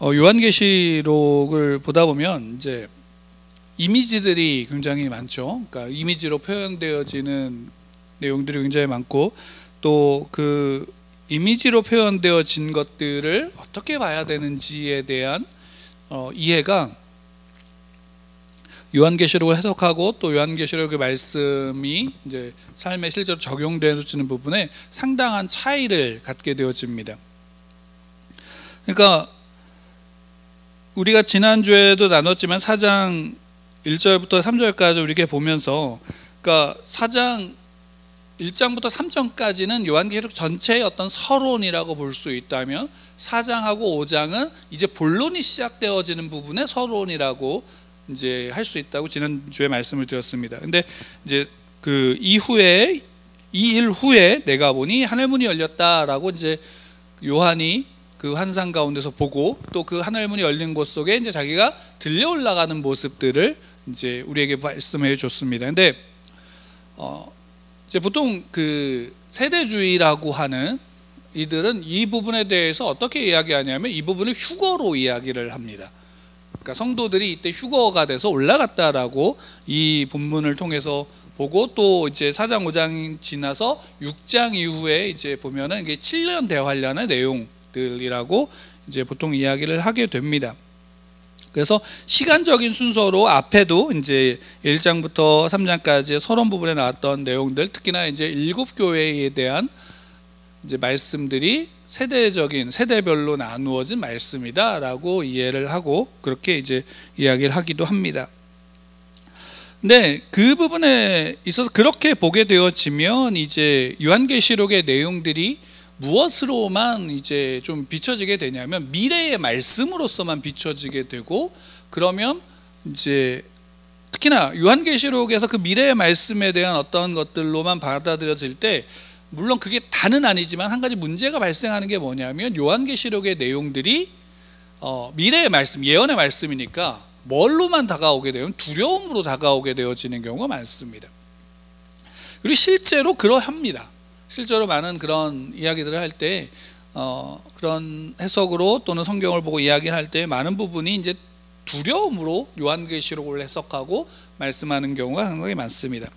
요한계시록을 보다 보면 이제 이미지들이 굉장히 많죠. 그러니까 이미지로 표현되어지는 내용들이 굉장히 많고, 또 그 이미지로 표현되어진 것들을 어떻게 봐야 되는지에 대한 이해가 요한계시록을 해석하고 또 요한계시록의 말씀이 이제 삶에 실제로 적용되어지는 부분에 상당한 차이를 갖게 되어집니다. 그러니까 우리가 지난주에도 나눴지만 4장 1절부터 3절까지 우리가 보면서, 그러니까 4장 1장부터 3장까지는 요한계시록 전체의 어떤 서론이라고 볼 수 있다면, 4장하고 5장은 이제 본론이 시작되어지는 부분의 서론이라고 이제 할 수 있다고 지난주에 말씀을 드렸습니다. 근데 이제 그 이후에, 이 일 후에 내가 보니 하늘문이 열렸다라고 이제 요한이 그 환상 가운데서 보고, 또 그 하늘문이 열린 곳 속에 이제 자기가 들려 올라가는 모습들을 이제 우리에게 말씀해 줬습니다. 근데 이제 보통 그 세대주의라고 하는 이들은 이 부분에 대해서 어떻게 이야기하냐면, 이 부분을 휴거로 이야기를 합니다. 그러니까 성도들이 이때 휴거가 돼서 올라갔다라고 이 본문을 통해서 보고, 또 이제 4장 5장 지나서 6장 이후에 이제 보면은 이게 7년 대환란의 내용들이라고 이제 보통 이야기를 하게 됩니다. 그래서 시간적인 순서로 앞에도 이제 1장부터 3장까지 서론 부분에 나왔던 내용들, 특히나 이제 7교회에 대한 이제 말씀들이 세대별로 나누어진 말씀이다라고 이해를 하고 그렇게 이제 이야기를 하기도 합니다. 근데 그 부분에 있어서 그렇게 보게 되어지면 이제 요한계시록의 내용들이 무엇으로만 이제 좀 비춰지게 되냐면, 미래의 말씀으로서만 비춰지게 되고, 그러면 이제 특히나 요한계시록에서 그 미래의 말씀에 대한 어떤 것들로만 받아들여질 때, 물론 그게 다는 아니지만 한 가지 문제가 발생하는 게 뭐냐면, 요한계시록의 내용들이 미래의 말씀, 예언의 말씀이니까 뭘로만 다가오게 되면 두려움으로 다가오게 되어지는 경우가 많습니다. 그리고 실제로 그러합니다. 실제로 많은 그런 이야기들을 할 때 그런 해석으로 또는 성경을 보고 이야기를 할 때 많은 부분이 이제 두려움으로 요한계시록을 해석하고 말씀하는 경우가 상당히 많습니다.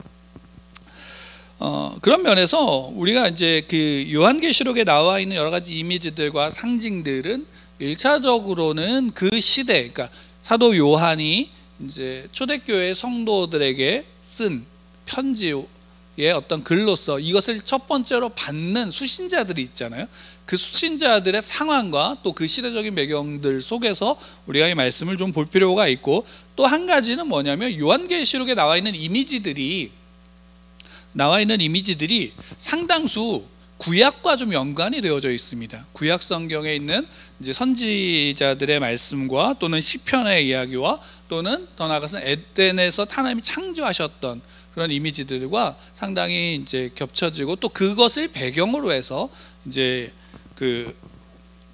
그런 면에서 우리가 이제 그 요한계시록에 나와 있는 여러 가지 이미지들과 상징들은 1차적으로는 그 시대, 그러니까 사도 요한이 이제 초대교회 성도들에게 쓴 편지의 어떤 글로서 이것을 첫 번째로 받는 수신자들이 있잖아요. 그 수신자들의 상황과 또 그 시대적인 배경들 속에서 우리가 이 말씀을 좀 볼 필요가 있고, 또 한 가지는 뭐냐면, 요한계시록에 나와 있는 이미지들이 상당수 구약과 좀 연관이 되어져 있습니다. 구약 성경에 있는 이제 선지자들의 말씀과 또는 시편의 이야기와 또는 더 나아가서는 에덴에서 하나님이 창조하셨던 그런 이미지들과 상당히 이제 겹쳐지고, 또 그것을 배경으로 해서 이제 그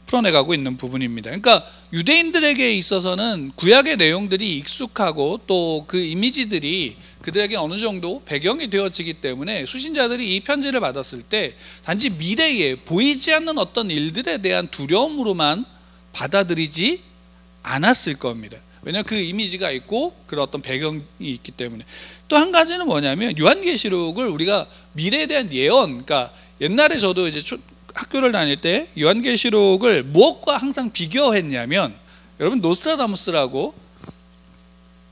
풀어내가고 있는 부분입니다. 그러니까 유대인들에게 있어서는 구약의 내용들이 익숙하고 또 그 이미지들이 그들에게 어느 정도 배경이 되어지기 때문에 수신자들이 이 편지를 받았을 때 단지 미래에 보이지 않는 어떤 일들에 대한 두려움으로만 받아들이지 않았을 겁니다. 왜냐하면 그 이미지가 있고 그런 어떤 배경이 있기 때문에. 또 한 가지는 뭐냐면, 요한계시록을 우리가 미래에 대한 예언, 그러니까 옛날에 저도 이제 학교를 다닐 때 요한계시록을 무엇과 항상 비교했냐면, 여러분 노스트라다무스라고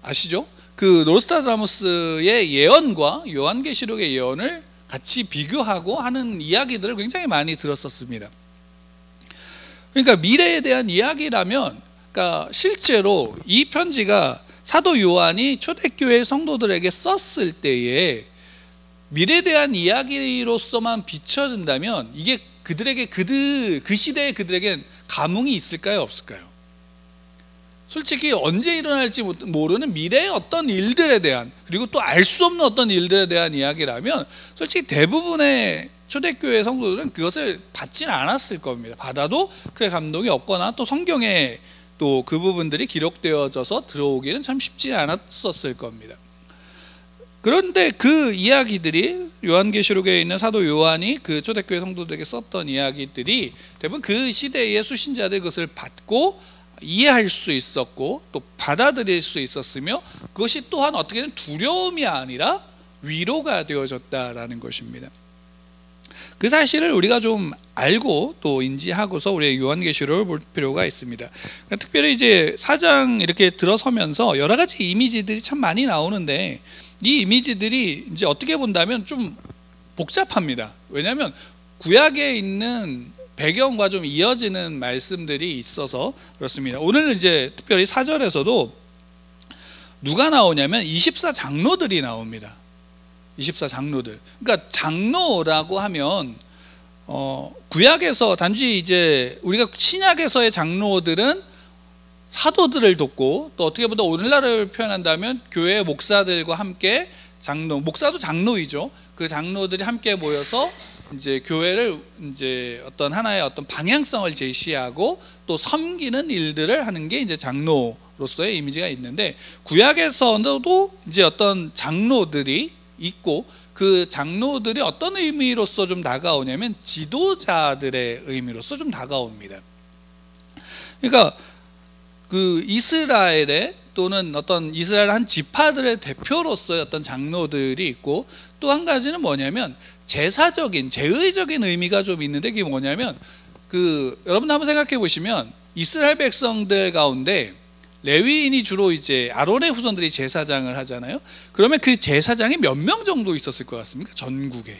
아시죠? 그 노스트라다무스의 예언과 요한계시록의 예언을 같이 비교하고 하는 이야기들을 굉장히 많이 들었었습니다. 그러니까 미래에 대한 이야기라면, 그러니까 실제로 이 편지가 사도 요한이 초대교회 성도들에게 썼을 때에 미래에 대한 이야기로서만 비춰진다면, 이게 그들에게 그 시대에 그들에겐 감흥이 있을까요, 없을까요? 솔직히 언제 일어날지 모르는 미래의 어떤 일들에 대한, 그리고 또 알 수 없는 어떤 일들에 대한 이야기라면 솔직히 대부분의 초대교회 성도들은 그것을 받지는 않았을 겁니다. 받아도 그의 감동이 없거나 또 성경에 또 그 부분들이 기록되어져서 들어오기는 참 쉽지 않았었을 겁니다. 그런데 그 이야기들이 요한계시록에 있는 사도 요한이 그 초대교회 성도들에게 썼던 이야기들이 대부분 그 시대의 수신자들 그것을 받고 이해할 수 있었고 또 받아들일 수 있었으며, 그것이 또한 어떻게든 두려움이 아니라 위로가 되어졌다라는 것입니다. 그 사실을 우리가 좀 알고 또 인지하고서 우리의 요한계시록을 볼 필요가 있습니다. 그러니까 특별히 이제 4장 이렇게 들어서면서 여러 가지 이미지들이 참 많이 나오는데, 이 이미지들이 이제 어떻게 본다면 좀 복잡합니다. 왜냐하면 구약에 있는 배경과 좀 이어지는 말씀들이 있어서 그렇습니다. 오늘 이제 특별히 4절에서도 누가 나오냐면 24장로들이 나옵니다. 24장로들. 그러니까 장로라고 하면 구약에서 단지 이제 우리가 신약에서의 장로들은 사도들을 돕고, 또 어떻게 보다 오늘날을 표현한다면 교회 목사들과 함께 목사도 장로이죠. 그 장로들이 함께 모여서 이제 교회를 이제 어떤 하나의 어떤 방향성을 제시하고 또 섬기는 일들을 하는 게 이제 장로로서의 이미지가 있는데, 구약에서도 이제 어떤 장로들이 있고, 그 장로들이 어떤 의미로서 좀 다가오냐면 지도자들의 의미로서 좀 다가옵니다. 그러니까 그 이스라엘의 또는 어떤 이스라엘 한 지파들의 대표로서의 어떤 장로들이 있고, 또 한 가지는 뭐냐면 제사적인 제의적인 의미가 좀 있는데, 그게 뭐냐면 여러분 한번 생각해 보시면 이스라엘 백성들 가운데 레위인이 주로 이제 아론의 후손들이 제사장을 하잖아요. 그러면 그 제사장이 몇 명 정도 있었을 것 같습니까? 전국에.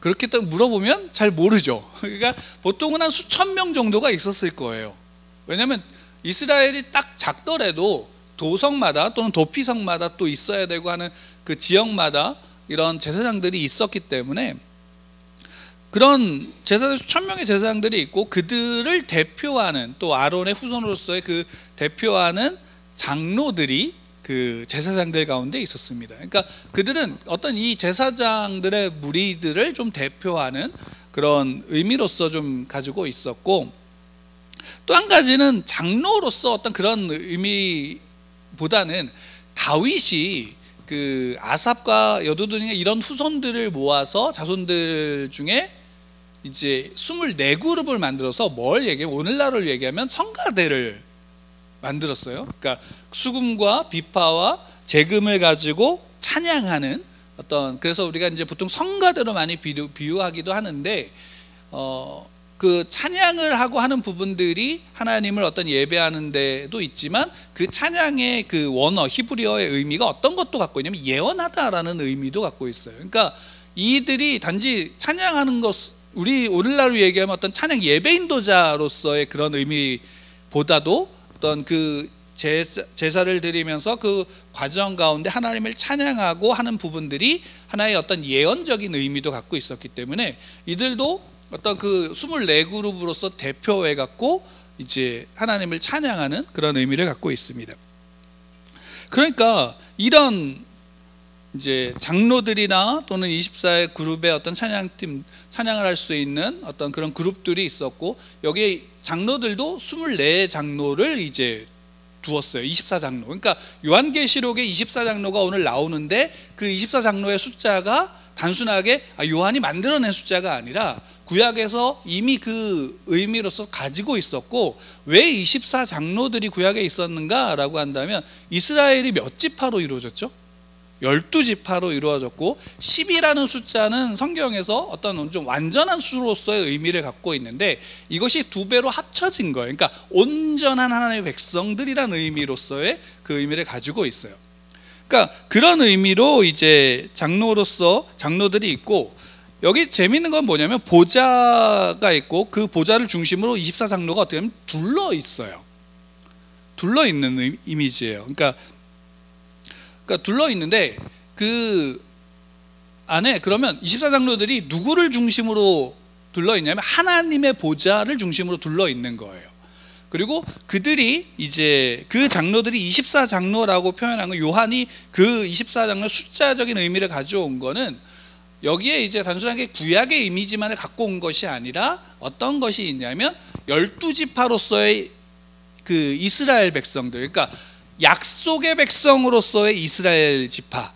그렇게 딱 물어보면 잘 모르죠. 그러니까 보통은 한 수천 명 정도가 있었을 거예요. 왜냐하면 이스라엘이 딱 작더라도 도성마다 또는 도피성마다 또 있어야 되고 하는 그 지역마다 이런 제사장들이 있었기 때문에, 그런 제사장 수천 명의 제사장들이 있고, 그들을 대표하는 또 아론의 후손으로서의 그 대표하는 장로들이 그 제사장들 가운데 있었습니다. 그러니까 그들은 어떤 이 제사장들의 무리들을 좀 대표하는 그런 의미로서 좀 가지고 있었고, 또 한 가지는 장로로서 어떤 그런 의미보다는 다윗이 그 아삽과 여두둔이나 이런 후손들을 모아서 자손들 중에 이제 24그룹을 만들어서 뭘 얘기하면, 오늘날로 얘기하면 성가대를 만들었어요. 그러니까 수금과 비파와 재금을 가지고 찬양하는 어떤, 그래서 우리가 이제 보통 성가대로 많이 비유하기도 하는데, 그 찬양을 하고 하는 부분들이 하나님을 어떤 예배하는 데도 있지만, 그 찬양의 그 원어 히브리어의 의미가 어떤 것도 갖고 있냐면 예언하다라는 의미도 갖고 있어요. 그러니까 이들이 단지 찬양하는 것, 우리 오늘날로 얘기하면 어떤 찬양 예배 인도자로서의 그런 의미보다도 어떤 그 제사를 드리면서 그 과정 가운데 하나님을 찬양하고 하는 부분들이 하나의 어떤 예언적인 의미도 갖고 있었기 때문에, 이들도 어떤 그 24그룹으로서 대표해 갖고 이제 하나님을 찬양하는 그런 의미를 갖고 있습니다. 그러니까 이런 이제 장로들이나 또는 24의 그룹의 어떤 찬양을 할 수 있는 어떤 그런 그룹들이 있었고, 여기에 장로들도 24장로를 이제 두었어요. 24장로. 그러니까 요한계시록에 24장로가 오늘 나오는데, 그 24장로의 숫자가 단순하게 요한이 만들어낸 숫자가 아니라 구약에서 이미 그 의미로서 가지고 있었고, 왜 24장로들이 구약에 있었는가라고 한다면, 이스라엘이 몇 지파로 이루어졌죠? 12지파로 이루어졌고, 10이라는 숫자는 성경에서 어떤 좀 완전한 수로서의 의미를 갖고 있는데, 이것이 2배로 합쳐진 거예요. 그러니까 온전한 하나님의 백성들이라는 의미로서의 그 의미를 가지고 있어요. 그러니까 그런 의미로 이제 장로들이 있고, 여기 재밌는 건 뭐냐면 보좌가 있고, 그 보좌를 중심으로 24장로가 어떻게 보면 둘러 있어요. 둘러 있는 이미지예요. 그러니까 둘러 있는데, 그 안에 그러면 24장로들이 누구를 중심으로 둘러 있냐면 하나님의 보좌를 중심으로 둘러 있는 거예요. 그리고 그들이 이제 그 장로들이 24장로라고 표현한 건, 요한이 그 24장로 숫자적인 의미를 가져온 거는 여기에 이제 단순하게 구약의 이미지만을 갖고 온 것이 아니라 어떤 것이 있냐면 12지파로서의 그 이스라엘 백성들, 그러니까 약속의 백성으로서의 이스라엘 지파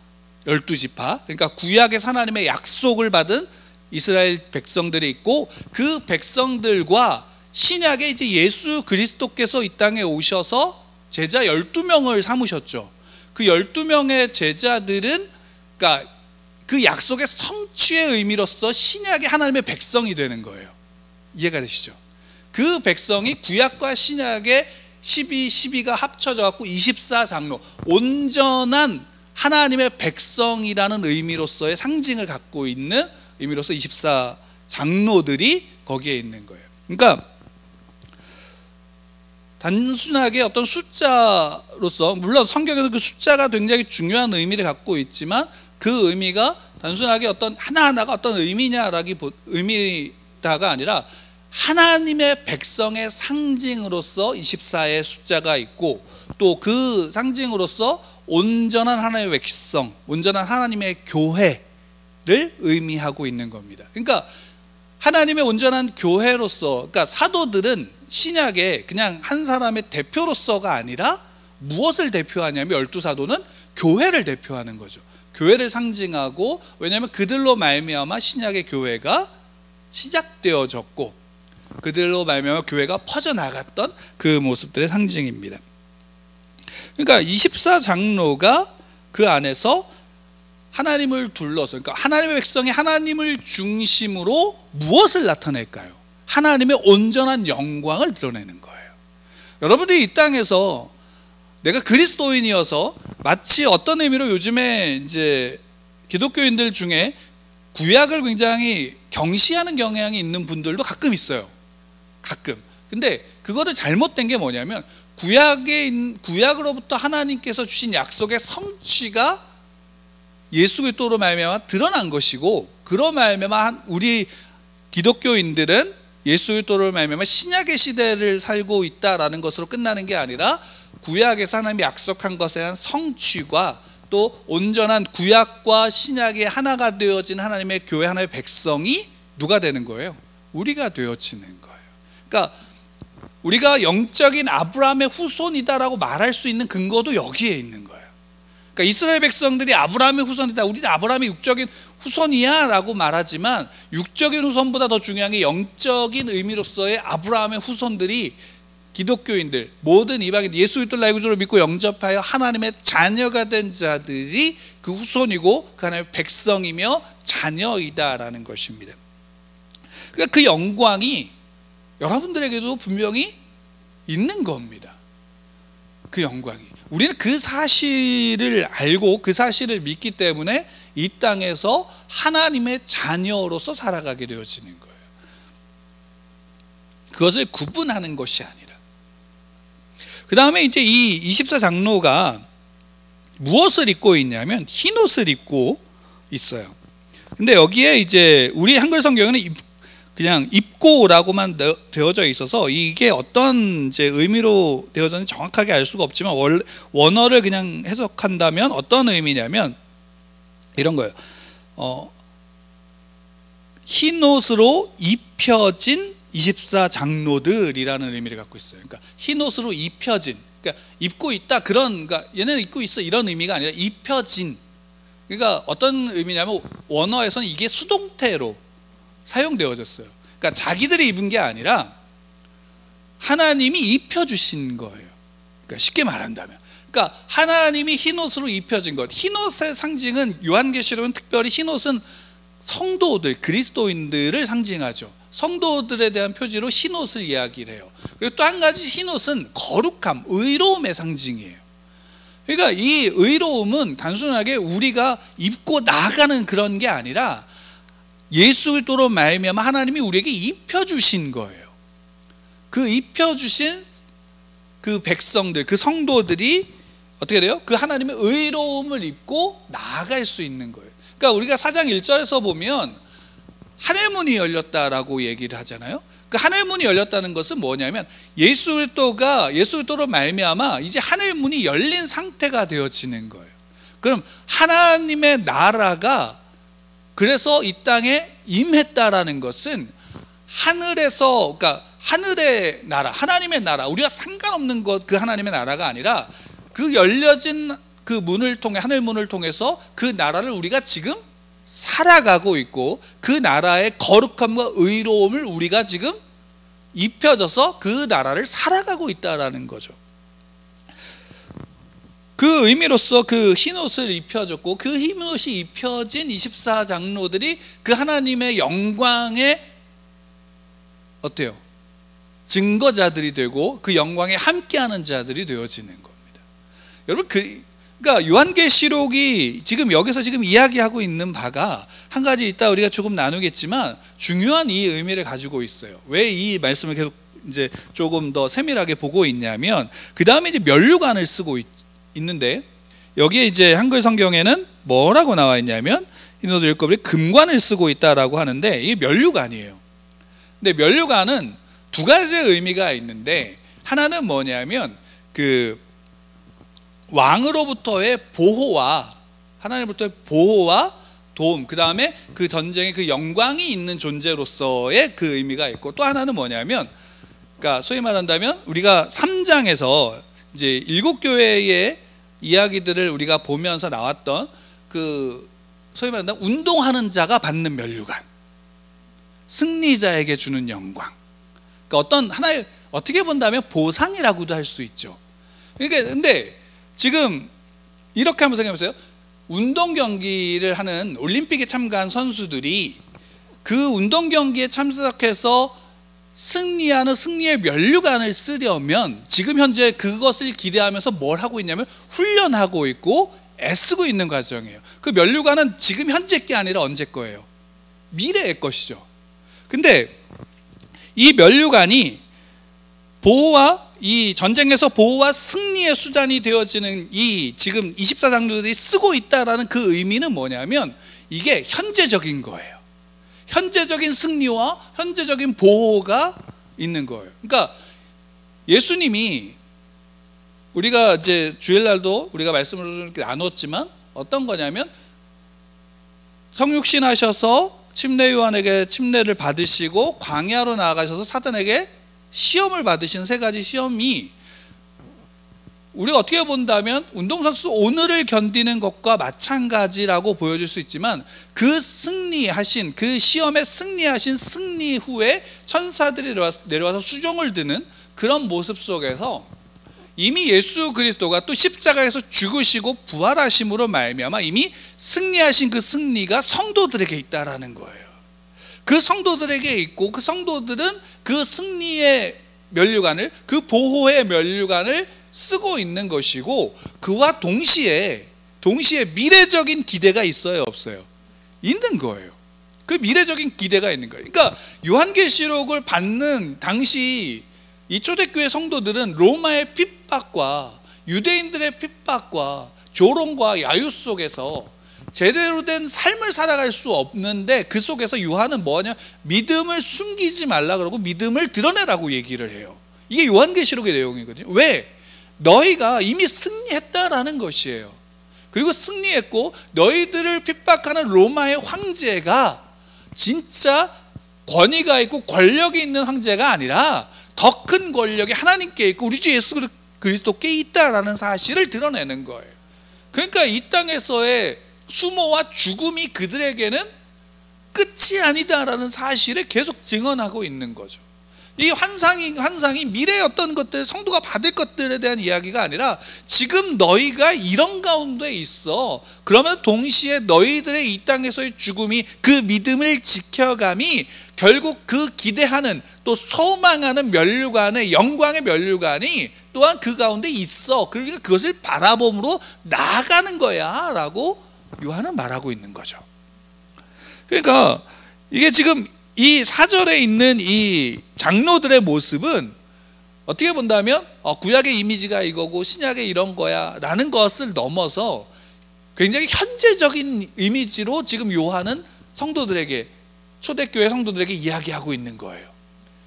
12지파, 그러니까 구약의 하나님의 약속을 받은 이스라엘 백성들이 있고, 그 백성들과 신약에 이제 예수 그리스도께서 이 땅에 오셔서 제자 12명을 삼으셨죠. 그 12명의 제자들은 그러니까 그 약속의 성취의 의미로서 신약의 하나님의 백성이 되는 거예요. 이해가 되시죠? 그 백성이 구약과 신약의 12가 합쳐져 갖고 24장로, 온전한 하나님의 백성이라는 의미로서의 상징을 갖고 있는 의미로서 24장로들이 거기에 있는 거예요. 그러니까 단순하게 어떤 숫자로서, 물론 성경에서 그 숫자가 굉장히 중요한 의미를 갖고 있지만 그 의미가 단순하게 어떤 하나하나가 어떤 의미다가 아니라 하나님의 백성의 상징으로서 24의 숫자가 있고, 또 그 상징으로서 온전한 하나님의 백성, 온전한 하나님의 교회를 의미하고 있는 겁니다. 그러니까 하나님의 온전한 교회로서, 그러니까 사도들은 신약에 그냥 한 사람의 대표로서가 아니라 무엇을 대표하냐면 12사도는 교회를 대표하는 거죠. 교회를 상징하고, 왜냐하면 그들로 말미암아 신약의 교회가 시작되어졌고 그들로 말미암아 교회가 퍼져나갔던 그 모습들의 상징입니다. 그러니까 24장로가 그 안에서 하나님을 둘러서, 그러니까 하나님의 백성이 하나님을 중심으로 무엇을 나타낼까요? 하나님의 온전한 영광을 드러내는 거예요. 여러분들이 이 땅에서 내가 그리스도인이어서 마치 어떤 의미로 요즘에 이제 기독교인들 중에 구약을 굉장히 경시하는 경향이 있는 분들도 가끔 있어요. 가끔. 근데 그거를 잘못된 게 뭐냐면, 구약으로부터 하나님께서 주신 약속의 성취가 예수 그리스도로 말미암아 드러난 것이고, 그로 말미암아 우리 기독교인들은 예수 그리스도로 말미암아 신약의 시대를 살고 있다라는 것으로 끝나는 게 아니라, 구약에서 하나님이 약속한 것에 대한 성취와 또 온전한 구약과 신약의 하나가 되어진 하나님의 교회, 하나님의 백성이 누가 되는 거예요? 우리가 되어지는 거예요. 그러니까 우리가 영적인 아브라함의 후손이다라고 말할 수 있는 근거도 여기에 있는 거예요. 그러니까 이스라엘 백성들이 아브라함의 후손이다, 우리는 아브라함의 육적인 후손이야 라고 말하지만, 육적인 후손보다 더 중요한 게 영적인 의미로서의 아브라함의 후손들이 기독교인들, 모든 이방인, 예수 그리스도를 나의 구주로 믿고 영접하여 하나님의 자녀가 된 자들이 그 후손이고 그 하나님의 백성이며 자녀이다라는 것입니다. 그러니까 그 영광이 여러분들에게도 분명히 있는 겁니다. 그 영광이. 우리는 그 사실을 알고 그 사실을 믿기 때문에 이 땅에서 하나님의 자녀로서 살아가게 되어지는 거예요. 그것을 구분하는 것이 아니라. 그 다음에 이제 이 24장로가 무엇을 입고 있냐면 흰옷을 입고 있어요. 근데 여기에 이제 우리 한글 성경에는 그냥 입고라고만 되어져 있어서 이게 어떤 이제 의미로 되어졌는지 정확하게 알 수가 없지만, 원어를 그냥 해석한다면 어떤 의미냐면 이런 거예요. 흰옷으로 입혀진 24장로들이라는 의미를 갖고 있어요. 그러니까 흰옷으로 입혀진, 그러니까 입고 있다, 그러니까 얘네는 입고 있어 이런 의미가 아니라 입혀진. 그러니까 어떤 의미냐면 원어에서는 이게 수동태로 사용되어졌어요. 그러니까 자기들이 입은 게 아니라 하나님이 입혀주신 거예요. 그러니까 쉽게 말한다면, 그러니까 하나님이 흰옷으로 입혀진 것. 흰옷의 상징은 요한계시록은 특별히 흰옷은 성도들, 그리스도인들을 상징하죠. 성도들에 대한 표지로 흰옷을 이야기를 해요. 그리고 또 한 가지, 흰옷은 거룩함, 의로움의 상징이에요. 그러니까 이 의로움은 단순하게 우리가 입고 나가는 그런 게 아니라 예수 그리스도로 말미암아 하나님이 우리에게 입혀주신 거예요. 그 입혀주신 그 백성들, 그 성도들이 어떻게 돼요? 그 하나님의 의로움을 입고 나아갈 수 있는 거예요. 그러니까 우리가 4장 1절에서 보면 하늘문이 열렸다라고 얘기를 하잖아요. 그 하늘문이 열렸다는 것은 뭐냐면 예수 그리스도로 말미암아 이제 하늘문이 열린 상태가 되어지는 거예요. 그럼 하나님의 나라가 그래서 이 땅에 임했다라는 것은 하늘에서, 그러니까 하늘의 나라, 하나님의 나라, 우리가 상관없는 것, 그 하나님의 나라가 아니라 그 열려진 그 문을 통해, 하늘 문을 통해서 그 나라를 우리가 지금 살아가고 있고 그 나라의 거룩함과 의로움을 우리가 지금 입혀져서 그 나라를 살아가고 있다라는 거죠. 그 의미로서 그 흰옷을 입혀줬고 그 흰옷이 입혀진 24장로들이 그 하나님의 영광의 어때요? 증거자들이 되고 그 영광에 함께하는 자들이 되어지는 겁니다. 여러분 그러니까 요한계시록이 지금 여기서 지금 이야기하고 있는 바가 한 가지 이따 우리가 조금 나누겠지만 중요한 이 의미를 가지고 있어요. 왜 이 말씀을 계속 이제 조금 더 세밀하게 보고 있냐면 그 다음에 이제 면류관을 쓰고 있는데 여기에 이제 한글 성경에는 뭐라고 나와 있냐면 흰옷 일곱이 금관을 쓰고 있다라고 하는데 이게 면류관이에요. 근데 면류관은 두 가지의 의미가 있는데 하나는 뭐냐면 그 왕으로부터의 보호와 하나님으로부터의 보호와 도움, 그 다음에 그 전쟁에 그 영광이 있는 존재로서의 그 의미가 있고 또 하나는 뭐냐면 그러니까 소위 말한다면 우리가 3장에서 이제 일곱 교회의 이야기들을 우리가 보면서 나왔던 그 소위 말한다면 운동하는 자가 받는 면류관, 승리자에게 주는 영광, 그러니까 어떤 하나의 어떻게 본다면 보상이라고도 할 수 있죠. 그러니까 근데 지금 이렇게 한번 생각해보세요. 운동 경기를 하는 올림픽에 참가한 선수들이 그 운동 경기에 참석해서 승리하는 승리의 면류관을 쓰려면 지금 현재 그것을 기대하면서 뭘 하고 있냐면 훈련하고 있고 애쓰고 있는 과정이에요. 그 면류관은 지금 현재 게 아니라 언제 거예요? 미래의 것이죠. 근데 이 면류관이 보호와 이 전쟁에서 보호와 승리의 수단이 되어지는 이 지금 24장로들이 쓰고 있다라는 그 의미는 뭐냐면 이게 현재적인 거예요. 현재적인 승리와 현재적인 보호가 있는 거예요. 그러니까 예수님이 우리가 이제 주일날도 우리가 말씀을 이렇게 나눴지만 어떤 거냐면 성육신 하셔서 침례 요한에게 침례를 받으시고 광야로 나아가셔서 사단에게 시험을 받으신 세 가지 시험이 우리가 어떻게 본다면 운동선수 오늘을 견디는 것과 마찬가지라고 보여줄 수 있지만 그 승리하신 그 시험에 승리하신 승리 후에 천사들이 내려와서 수종을 드는 그런 모습 속에서 이미 예수 그리스도가 또 십자가에서 죽으시고 부활하심으로 말미암아 이미 승리하신 그 승리가 성도들에게 있다라는 거예요. 그 성도들에게 있고 그 성도들은 그 승리의 면류관을 그 보호의 면류관을 쓰고 있는 것이고 그와 동시에 미래적인 기대가 있어요, 없어요? 있는 거예요. 그 미래적인 기대가 있는 거예요. 그러니까 요한계시록을 받는 당시 이 초대교회 성도들은 로마의 핍박과 유대인들의 핍박과 조롱과 야유 속에서 제대로 된 삶을 살아갈 수 없는데 그 속에서 요한은 뭐냐? 믿음을 숨기지 말라 그러고 믿음을 드러내라고 얘기를 해요. 이게 요한계시록의 내용이거든요. 왜? 너희가 이미 승리했다라는 것이에요. 그리고 승리했고 너희들을 핍박하는 로마의 황제가 진짜 권위가 있고 권력이 있는 황제가 아니라 더 큰 권력이 하나님께 있고 우리 주 예수 그리스도께 있다라는 사실을 드러내는 거예요. 그러니까 이 땅에서의 수모와 죽음이 그들에게는 끝이 아니다라는 사실을 계속 증언하고 있는 거죠. 이 환상이 미래의 어떤 것들, 성도가 받을 것들에 대한 이야기가 아니라 지금 너희가 이런 가운데 있어. 그러면 동시에 너희들의 이 땅에서의 죽음이 그 믿음을 지켜감이 결국 그 기대하는 또 소망하는 면류관의 영광의 면류관이 또한 그 가운데 있어. 그러니까 그것을 바라봄으로 나아가는 거야 라고 요한은 말하고 있는 거죠. 그러니까 이게 지금 이 4절에 있는 이 장로들의 모습은 어떻게 본다면 구약의 이미지가 이거고 신약의 이런 거야 라는 것을 넘어서 굉장히 현재적인 이미지로 지금 요한은 성도들에게 초대교회 성도들에게 이야기하고 있는 거예요.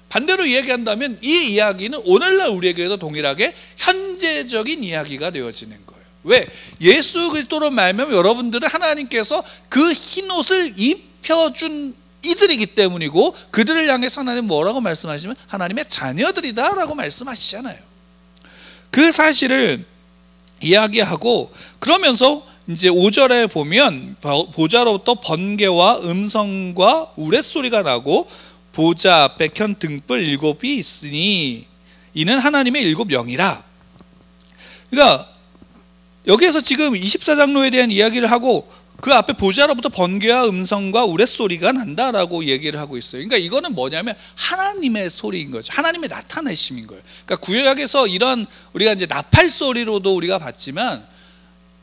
반대로 이야기한다면 이 이야기는 오늘날 우리에게도 동일하게 현재적인 이야기가 되어지는 거예요. 왜? 예수 그리스도로 말하면 여러분들은 하나님께서 그 흰옷을 입혀준 이들이기 때문이고 그들을 향해서 하나님 뭐라고 말씀하시면 하나님의 자녀들이다 라고 말씀하시잖아요. 그 사실을 이야기하고 그러면서 이제 5절에 보면 보좌로부터 번개와 음성과 우레소리가 나고 보좌 앞에 켠 등불 7이 있으니 이는 하나님의 7영이라. 그러니까 여기에서 지금 24장로에 대한 이야기를 하고 그 앞에 보좌로부터 번개와 음성과 우레소리가 난다라고 얘기를 하고 있어요. 그러니까 이거는 뭐냐면 하나님의 소리인 거죠. 하나님의 나타내심인 거예요. 그러니까 구약에서 이런 우리가 이제 나팔 소리로도 우리가 봤지만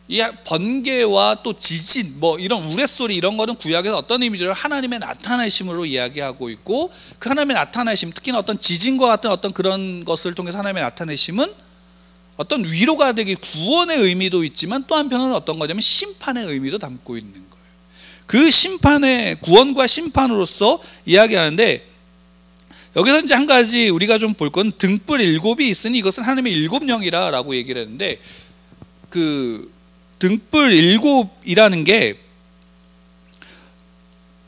이 번개와 또 지진 뭐 이런 우레소리 이런 거는 구약에서 어떤 의미죠? 하나님의 나타내심으로 이야기하고 있고, 그 하나님의 나타내심, 특히나 어떤 지진과 같은 어떤 그런 것을 통해서 하나님의 나타내심은 어떤 위로가 되기, 구원의 의미도 있지만 또 한편으로는 어떤 거냐면 심판의 의미도 담고 있는 거예요. 그 심판의, 구원과 심판으로서 이야기하는데, 여기서 이제 한 가지 우리가 좀 볼 건 등불 7이 있으니 이것은 하나님의 7영이라 라고 얘기를 했는데, 그 등불 7이라는 게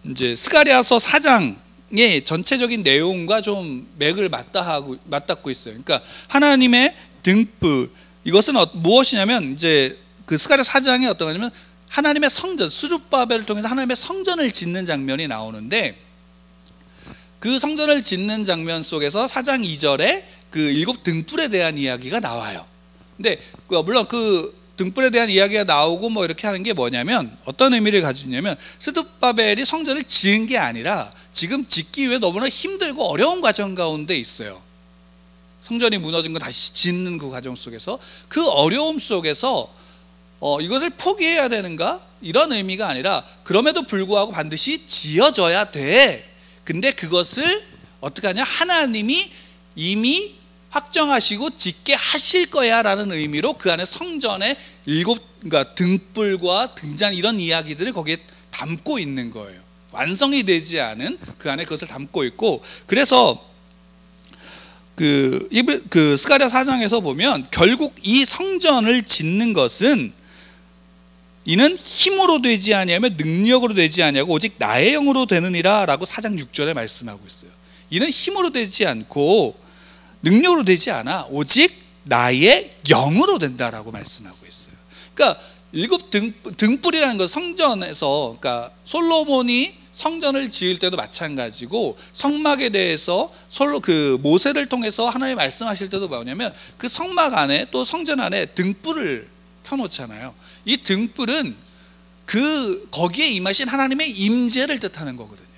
이제 스가랴서 4장의 전체적인 내용과 좀 맥을 맞닿고 있어요. 그러니까 하나님의 등불, 이것은 무엇이냐면 이제 그 스가랴 4장에 어떤 거냐면 하나님의 성전, 스룹바벨을 통해서 하나님의 성전을 짓는 장면이 나오는데, 그 성전을 짓는 장면 속에서 4장 2절에 그 7 등불에 대한 이야기가 나와요. 근데 물론 그 등불에 대한 이야기가 나오고 뭐 이렇게 하는 게 뭐냐면 어떤 의미를 가지고 있냐면, 스룹바벨이 성전을 지은 게 아니라 지금 짓기 위해 너무나 힘들고 어려운 과정 가운데 있어요. 성전이 무너진 거 다시 짓는 그 과정 속에서, 그 어려움 속에서 이것을 포기해야 되는가? 이런 의미가 아니라 그럼에도 불구하고 반드시 지어져야 돼. 근데 그것을 어떻게 하냐? 하나님이 이미 확정하시고 짓게 하실 거야 라는 의미로 그 안에 성전의 7, 그러니까 등불과 등잔 이런 이야기들을 거기에 담고 있는 거예요. 완성이 되지 않은 그 안에 그것을 담고 있고, 그래서 그 스가랴 4장에서 보면 결국 이 성전을 짓는 것은 이는 힘으로 되지 아니하며 능력으로 되지 아니하고 오직 나의 영으로 되느니라 라고 4장 6절에 말씀하고 있어요. 이는 힘으로 되지 않고 능력으로 되지 않아 오직 나의 영으로 된다라고 말씀하고 있어요. 그러니까 7 등불이라는 건 성전에서, 그러니까 솔로몬이 성전을 지을 때도 마찬가지고 성막에 대해서 그 모세를 통해서 하나님 말씀하실 때도 뭐냐면 그 성막 안에 또 성전 안에 등불을 켜놓잖아요. 이 등불은 거기에 임하신 하나님의 임재를 뜻하는 거거든요.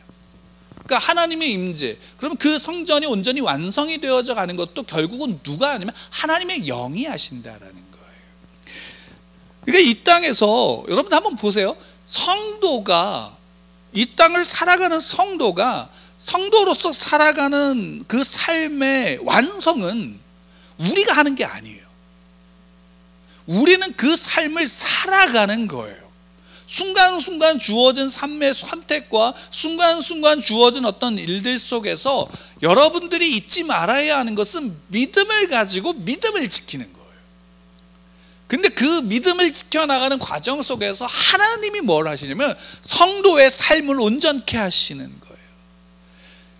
그러니까 하나님의 임재, 그럼 그 성전이 온전히 완성이 되어져 가는 것도 결국은 누가 하냐면 하나님의 영이 하신다라는 거예요. 그러니까 이 땅에서 여러분들 한번 보세요. 성도가, 이 땅을 살아가는 성도로서 살아가는 그 삶의 완성은 우리가 하는 게 아니에요. 우리는 그 삶을 살아가는 거예요. 순간순간 주어진 삶의 선택과 순간순간 주어진 어떤 일들 속에서 여러분들이 잊지 말아야 하는 것은 믿음을 가지고 믿음을 지키는 거예요. 근데 그 믿음을 지켜나가는 과정 속에서 하나님이 뭘 하시냐면 성도의 삶을 온전케 하시는 거예요.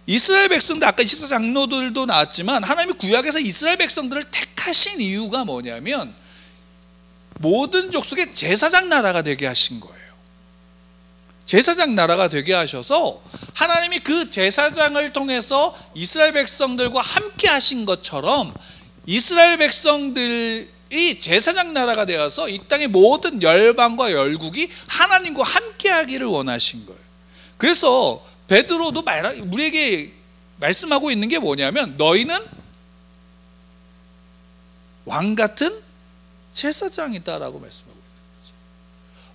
이스라엘 백성들, 아까 24장로들도 나왔지만 하나님이 구약에서 이스라엘 백성들을 택하신 이유가 뭐냐면 모든 족속의 제사장 나라가 되게 하신 거예요. 제사장 나라가 되게 하셔서 하나님이 그 제사장을 통해서 이스라엘 백성들과 함께 하신 것처럼 이스라엘 백성들이 제사장 나라가 되어서 이 땅의 모든 열방과 열국이 하나님과 함께 하기를 원하신 거예요. 그래서 베드로도 우리에게 말씀하고 있는 게 뭐냐면 너희는 왕 같은 제사장이다라고 말씀하고 있는 거죠.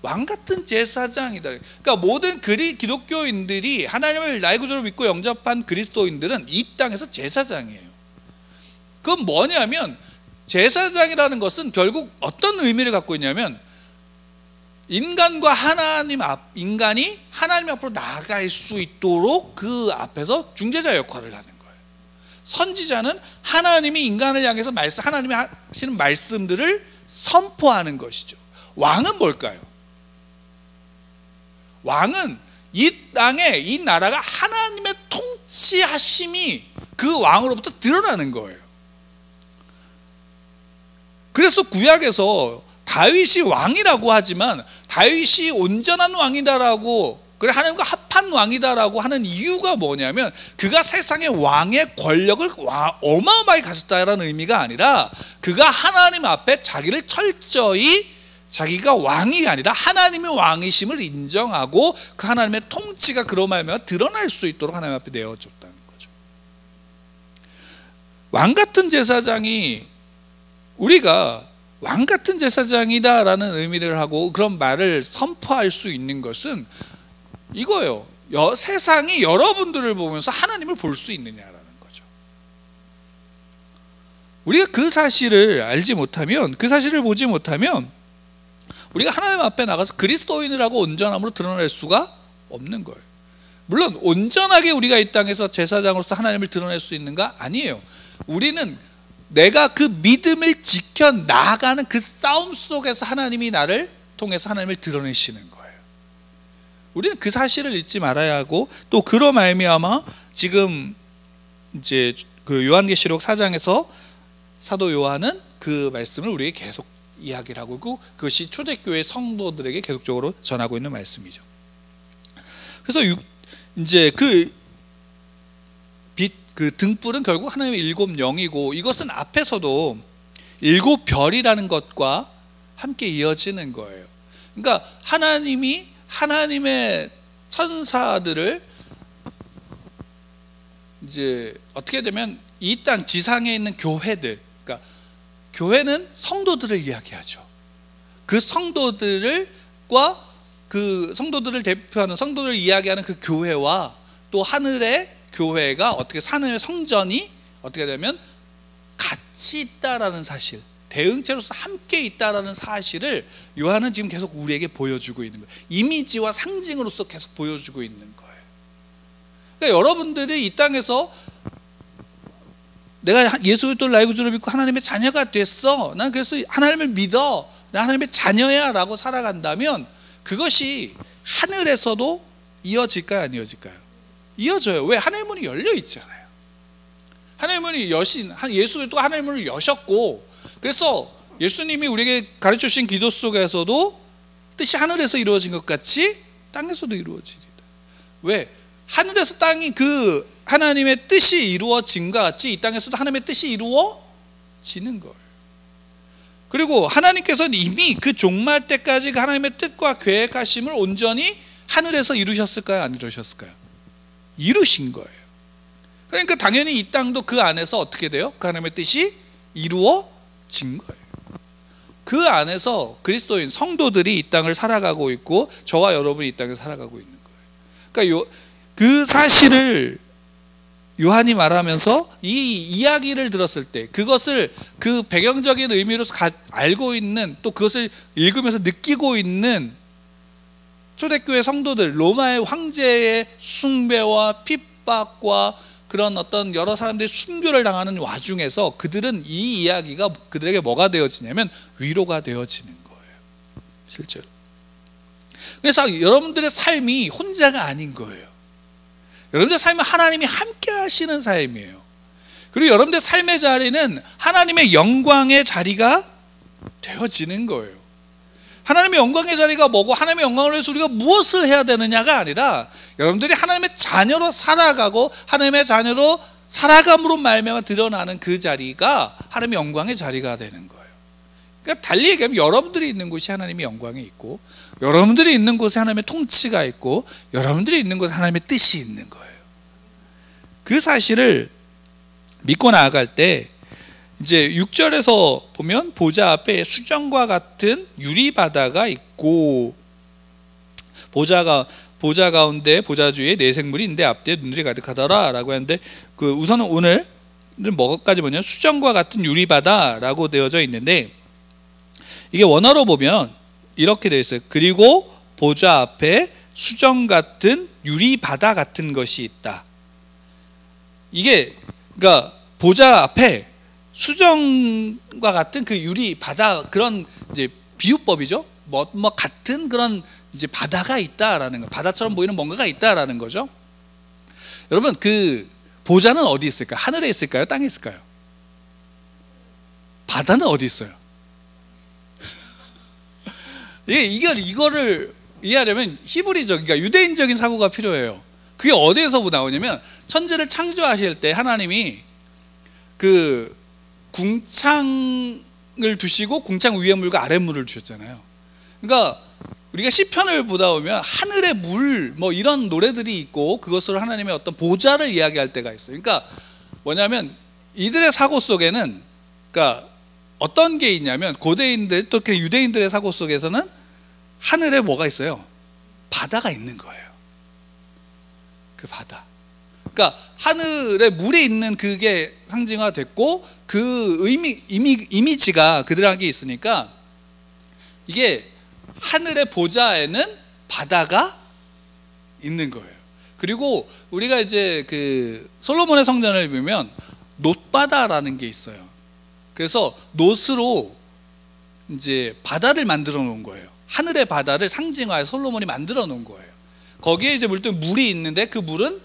왕 같은 제사장이다. 그러니까 모든 기독교인들이 하나님을 나의 구주로 믿고 영접한 그리스도인들은 이 땅에서 제사장이에요. 그건 뭐냐면 제사장이라는 것은 결국 어떤 의미를 갖고 있냐면 인간이 하나님 앞으로 나아갈 수 있도록 그 앞에서 중재자 역할을 하는 거예요. 선지자는 하나님이 인간을 향해서 하나님이 하시는 말씀들을 선포하는 것이죠. 왕은 뭘까요? 왕은 이 땅에 이 나라가 하나님의 통치하심이 그 왕으로부터 드러나는 거예요. 그래서 구약에서 다윗이 왕이라고 하지만 다윗이 온전한 왕이다라고, 그래 하나님과 합한 왕이다라고 하는 이유가 뭐냐면 그가 세상의 왕의 권력을 어마어마하게 가졌다라는 의미가 아니라 그가 하나님 앞에 자기를 철저히, 자기가 왕이 아니라 하나님의 왕이심을 인정하고 그 하나님의 통치가 그로 말미암아 드러날 수 있도록 하나님 앞에 내어줬다는 거죠. 왕 같은 제사장이, 우리가 왕 같은 제사장이다라는 의미를 하고 그런 말을 선포할 수 있는 것은 이거예요. 세상이 여러분들을 보면서 하나님을 볼 수 있느냐라는 거죠. 우리가 그 사실을 알지 못하면, 그 사실을 보지 못하면 우리가 하나님 앞에 나가서 그리스도인이라고 온전함으로 드러낼 수가 없는 거예요. 물론 온전하게 우리가 이 땅에서 제사장으로서 하나님을 드러낼 수 있는가? 아니에요. 우리는 내가 그 믿음을 지켜 나아가는 그 싸움 속에서 하나님이 나를 통해서 하나님을 드러내시는 거예요. 우리는 그 사실을 잊지 말아야 하고, 또 그로 말미암아 지금 이제 그 요한계시록 4장에서 사도 요한은 그 말씀을 우리에게 계속 이야기를 하고 있고, 그것이 초대교회 성도들에게 계속적으로 전하고 있는 말씀이죠. 그래서 이제 그 등불은 결국 하나님의 7영이고, 이것은 앞에서도 7별이라는 것과 함께 이어지는 거예요. 그러니까 하나님이 하나님의 천사들을 이제 어떻게 되면 이 땅 지상에 있는 교회들, 그러니까 교회는 성도들을 이야기하죠. 그 성도들을 대표하는, 성도들을 이야기하는 그 교회와 또 하늘의 교회가 어떻게, 하나님의 성전이 어떻게 되면 같이 있다라는 사실, 대응체로서 함께 있다라는 사실을 요한은 지금 계속 우리에게 보여주고 있는 거예요. 이미지와 상징으로서 계속 보여주고 있는 거예요. 그러니까 여러분들이 이 땅에서 내가 예수 그리스도를 나의 구주로 믿고 하나님의 자녀가 됐어, 난 그래서 하나님을 믿어, 나 하나님의 자녀야 라고 살아간다면 그것이 하늘에서도 이어질까요? 안 이어질까요? 이어져요. 왜? 하늘 문이 열려 있잖아요. 하늘 문이 여신, 예수 그리스도가 하늘 문을 여셨고, 그래서 예수님이 우리에게 가르쳐 주신 기도 속에서도 뜻이 하늘에서 이루어진 것 같이 땅에서도 이루어지리다. 왜? 하늘에서 땅이 그 하나님의 뜻이 이루어진과 같이 이 땅에서도 하나님의 뜻이 이루어지는 거예요. 그리고 하나님께서는 이미 그 종말 때까지 그 하나님의 뜻과 계획하심을 온전히 하늘에서 이루셨을까요? 안 이루셨을까요? 이루신 거예요. 그러니까 당연히 이 땅도 그 안에서 어떻게 돼요? 그 하나님의 뜻이 이루어진 거예요. 그 안에서 그리스도인 성도들이 이 땅을 살아가고 있고, 저와 여러분이 이 땅을 살아가고 있는 거예요. 그러니까 그 사실을 요한이 말하면서 이 이야기를 들었을 때, 그것을 그 배경적인 의미로서 알고 있는, 또 그것을 읽으면서 느끼고 있는 초대교회 성도들, 로마의 황제의 숭배와 핍박과 그런 어떤 여러 사람들이 순교를 당하는 와중에서 그들은 이 이야기가 그들에게 뭐가 되어지냐면 위로가 되어지는 거예요. 실제로. 그래서 여러분들의 삶이 혼자가 아닌 거예요. 여러분들의 삶은 하나님이 함께 하시는 삶이에요. 그리고 여러분들의 삶의 자리는 하나님의 영광의 자리가 되어지는 거예요. 하나님의 영광의 자리가 뭐고, 하나님의 영광을 위해서 우리가 무엇을 해야 되느냐가 아니라, 여러분들이 하나님의 자녀로 살아가고 하나님의 자녀로 살아감으로 말미암아 드러나는 그 자리가 하나님의 영광의 자리가 되는 거예요. 그러니까 달리 얘기하면 여러분들이 있는 곳이 하나님의 영광이 있고, 여러분들이 있는 곳에 하나님의 통치가 있고, 여러분들이 있는 곳에 하나님의 뜻이 있는 거예요. 그 사실을 믿고 나아갈 때 이제 6절에서 보면 보좌 앞에 수정과 같은 유리바다가 있고, 보좌 가운데 보좌 주위에 네 생물이 있는데 앞뒤에 눈들이 가득하더라 라고 하는데, 그 우선은 오늘 뭐까지 보면 수정과 같은 유리바다라고 되어져 있는데, 이게 원어로 보면 이렇게 되어 있어요. 그리고 보좌 앞에 수정 같은 유리바다 같은 것이 있다. 이게 그러니까 보좌 앞에 수정과 같은 그 유리바다, 그런 이제 비유법이죠. 뭐 같은 그런 이제 바다가 있다라는 거, 바다처럼 보이는 뭔가가 있다라는 거죠. 여러분, 그 보좌는 어디 있을까요? 하늘에 있을까요? 땅에 있을까요? 바다는 어디 있어요? 이거를 이해하려면 히브리적, 그러니까 유대인적인 사고가 필요해요. 그게 어디에서 나오냐면 천지를 창조하실 때 하나님이 그 궁창을 두시고 궁창 위에 물과 아래 물을 주셨잖아요. 그러니까 우리가 시편을 보다 보면 하늘의 물 뭐 이런 노래들이 있고 그것으로 하나님의 어떤 보좌를 이야기할 때가 있어요. 그러니까 뭐냐면 이들의 사고 속에는, 그러니까 어떤 게 있냐면 고대인들 또 유대인들의 사고 속에서는 하늘에 뭐가 있어요? 바다가 있는 거예요. 그 바다. 그러니까 하늘에 물이 있는 그게 상징화됐고 그 이미지가 그들에게 있으니까 이게 하늘의 보좌에는 바다가 있는 거예요. 그리고 우리가 이제 그 솔로몬의 성전을 보면 놋바다라는 게 있어요. 그래서 놋으로 이제 바다를 만들어 놓은 거예요. 하늘의 바다를 상징화해 솔로몬이 만들어 놓은 거예요. 거기에 이제 물이 있는데 그 물은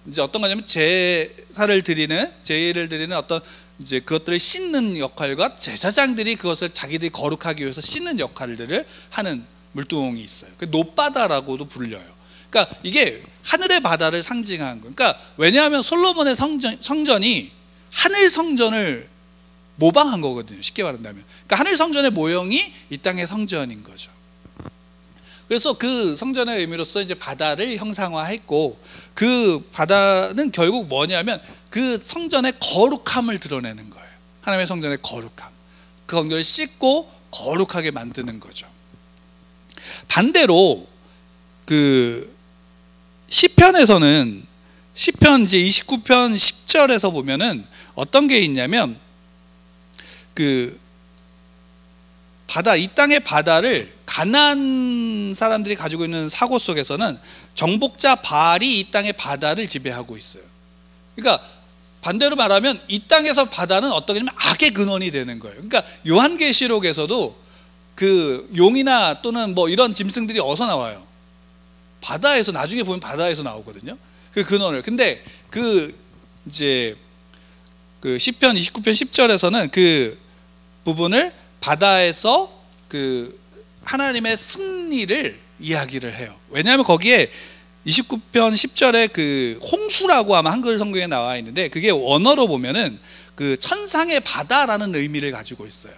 이제 어떤 거냐면 제사를 드리는 어떤 이제 그것들을 씻는 역할과 제사장들이 그것을 자기들이 거룩하기 위해서 씻는 역할들을 하는 물동이 있어요. 그 놋바다라고도 불려요. 그러니까 이게 하늘의 바다를 상징하는 거예요. 그러니까 왜냐하면 솔로몬의 성전이 하늘 성전을 모방한 거거든요. 쉽게 말한다면. 그러니까 하늘 성전의 모형이 이 땅의 성전인 거죠. 그래서 그 성전의 의미로서 이제 바다를 형상화했고, 그 바다는 결국 뭐냐면 그 성전의 거룩함을 드러내는 거예요. 하나님의 성전의 거룩함. 그 성전을 씻고 거룩하게 만드는 거죠. 반대로 그 시편에서는 시편 이제 29편 10절에서 보면은 어떤 게 있냐면 그 바다, 이 땅의 바다를 가나안 사람들이 가지고 있는 사고 속에서는 정복자 바알이 이 땅의 바다를 지배하고 있어요. 그러니까 반대로 말하면 이 땅에서 바다는 어떤 거냐면 악의 근원이 되는 거예요. 그러니까 요한계시록에서도 그 용이나 또는 뭐 이런 짐승들이 어디서 나와요? 바다에서, 나중에 보면 바다에서 나오거든요. 그 근원을. 근데 그 이제 그 시편 29편 10절에서는 그 부분을 바다에서 그 하나님의 승리를 이야기를 해요. 왜냐하면 거기에 29편 10절에 그 홍수라고 아마 한글 성경에 나와 있는데 그게 원어로 보면은 그 천상의 바다라는 의미를 가지고 있어요.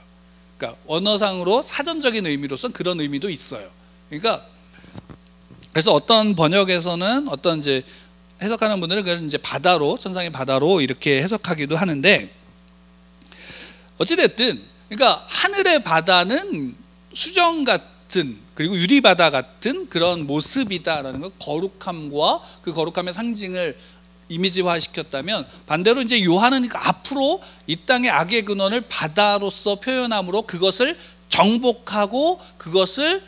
그러니까 원어상으로 사전적인 의미로서 그런 의미도 있어요. 그러니까 그래서 어떤 번역에서는 어떤 이제 해석하는 분들은 그걸 이제 바다로, 천상의 바다로 이렇게 해석하기도 하는데, 어찌됐든 그러니까 하늘의 바다는 수정 같은, 그리고 유리바다 같은 그런 모습이다라는 것, 거룩함과 그 거룩함의 상징을 이미지화 시켰다면, 반대로 이제 요한은 앞으로 이 땅의 악의 근원을 바다로서 표현함으로 그것을 정복하고 그것을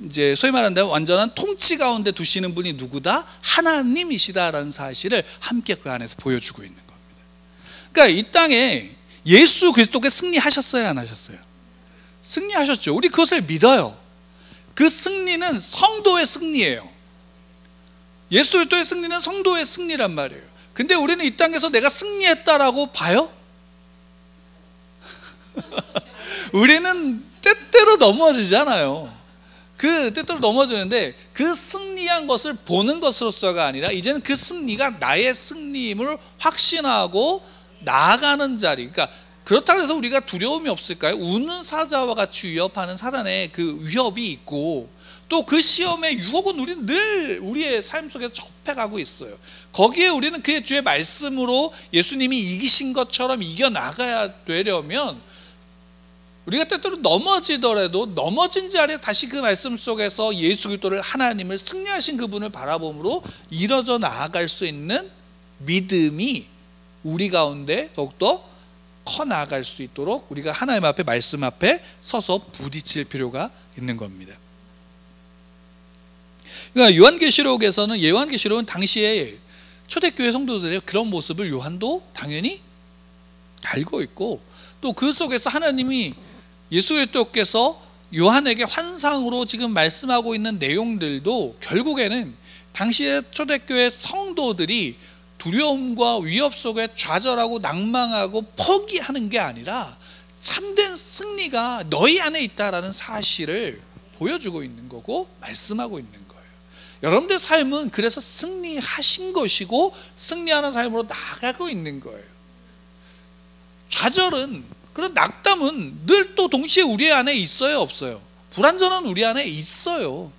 이제 소위 말한다면 완전한 통치 가운데 두시는 분이 누구다? 하나님이시다라는 사실을 함께 그 안에서 보여주고 있는 겁니다. 그러니까 이 땅에 예수 그리스도께 승리하셨어요, 안 하셨어요? 승리하셨죠. 우리 그것을 믿어요. 그 승리는 성도의 승리예요. 예수 그리스도의 승리는 성도의 승리란 말이에요. 근데 우리는 이 땅에서 내가 승리했다라고 봐요? 우리는 때때로 넘어지잖아요. 그 때때로 넘어지는데 그 승리한 것을 보는 것으로서가 아니라 이제는 그 승리가 나의 승리임을 확신하고 나아가는 자리. 그러니까 그렇다고 해서 우리가 두려움이 없을까요? 우는 사자와 같이 위협하는 사단의 그 위협이 있고, 또 그 시험의 유혹은 우리는 늘 우리의 삶 속에서 접해가고 있어요. 거기에 우리는 그의 주의 말씀으로 예수님이 이기신 것처럼 이겨나가야 되려면 우리가 때때로 넘어지더라도 넘어진 자리에 다시 그 말씀 속에서 예수 그리스도를, 하나님을, 승리하신 그분을 바라봄으로 이뤄져 나아갈 수 있는 믿음이 우리 가운데 더욱더 커 나아갈 수 있도록 우리가 하나님 앞에, 말씀 앞에 서서 부딪힐 필요가 있는 겁니다. 그러니까 요한계시록은 당시에 초대교회 성도들의 그런 모습을 요한도 당연히 알고 있고, 또 그 속에서 하나님이 예수 그리스도께서 요한에게 환상으로 지금 말씀하고 있는 내용들도 결국에는 당시의 초대교회 성도들이 두려움과 위협 속에 좌절하고 낭망하고 포기하는 게 아니라 참된 승리가 너희 안에 있다라는 사실을 보여주고 있는 거고 말씀하고 있는 거예요. 여러분들의 삶은 그래서 승리하신 것이고 승리하는 삶으로 나아가고 있는 거예요. 좌절은, 그런 낙담은 늘 또 동시에 우리 안에 있어요, 없어요? 불완전한 우리 안에 있어요.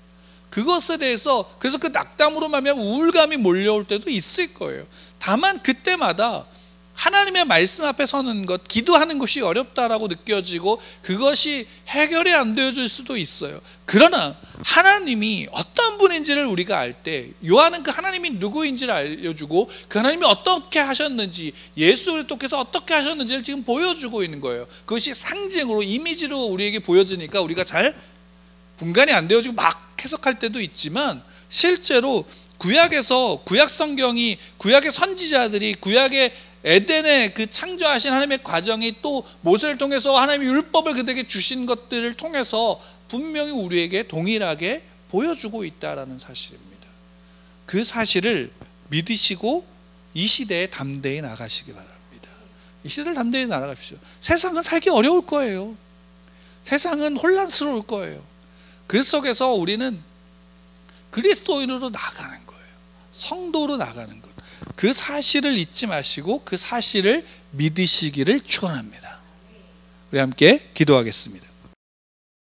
그것에 대해서, 그래서 그 낙담으로 말미암아 우울감이 몰려올 때도 있을 거예요. 다만 그때마다 하나님의 말씀 앞에 서는 것, 기도하는 것이 어렵다라고 느껴지고 그것이 해결이 안 되어질 수도 있어요. 그러나 하나님이 어떤 분인지를 우리가 알 때, 요한은 그 하나님이 누구인지를 알려주고 그 하나님이 어떻게 하셨는지, 예수 그리스도께서 어떻게 하셨는지를 지금 보여주고 있는 거예요. 그것이 상징으로, 이미지로 우리에게 보여지니까 우리가 잘 분간이 안 되어지고 막 해석할 때도 있지만, 실제로 구약에서, 구약 성경이, 구약의 선지자들이 구약의 에덴의 그 창조하신 하나님의 과정이 또 모세를 통해서 하나님의 율법을 그들에게 주신 것들을 통해서 분명히 우리에게 동일하게 보여주고 있다라는 사실입니다. 그 사실을 믿으시고 이 시대에 담대히 나가시기 바랍니다. 이 시대를 담대히 나아가십시오. 세상은 살기 어려울 거예요. 세상은 혼란스러울 거예요. 그 속에서 우리는 그리스도인으로 나가는 거예요. 성도로 나가는 것. 그 사실을 잊지 마시고 그 사실을 믿으시기를 축원합니다. 우리 함께 기도하겠습니다.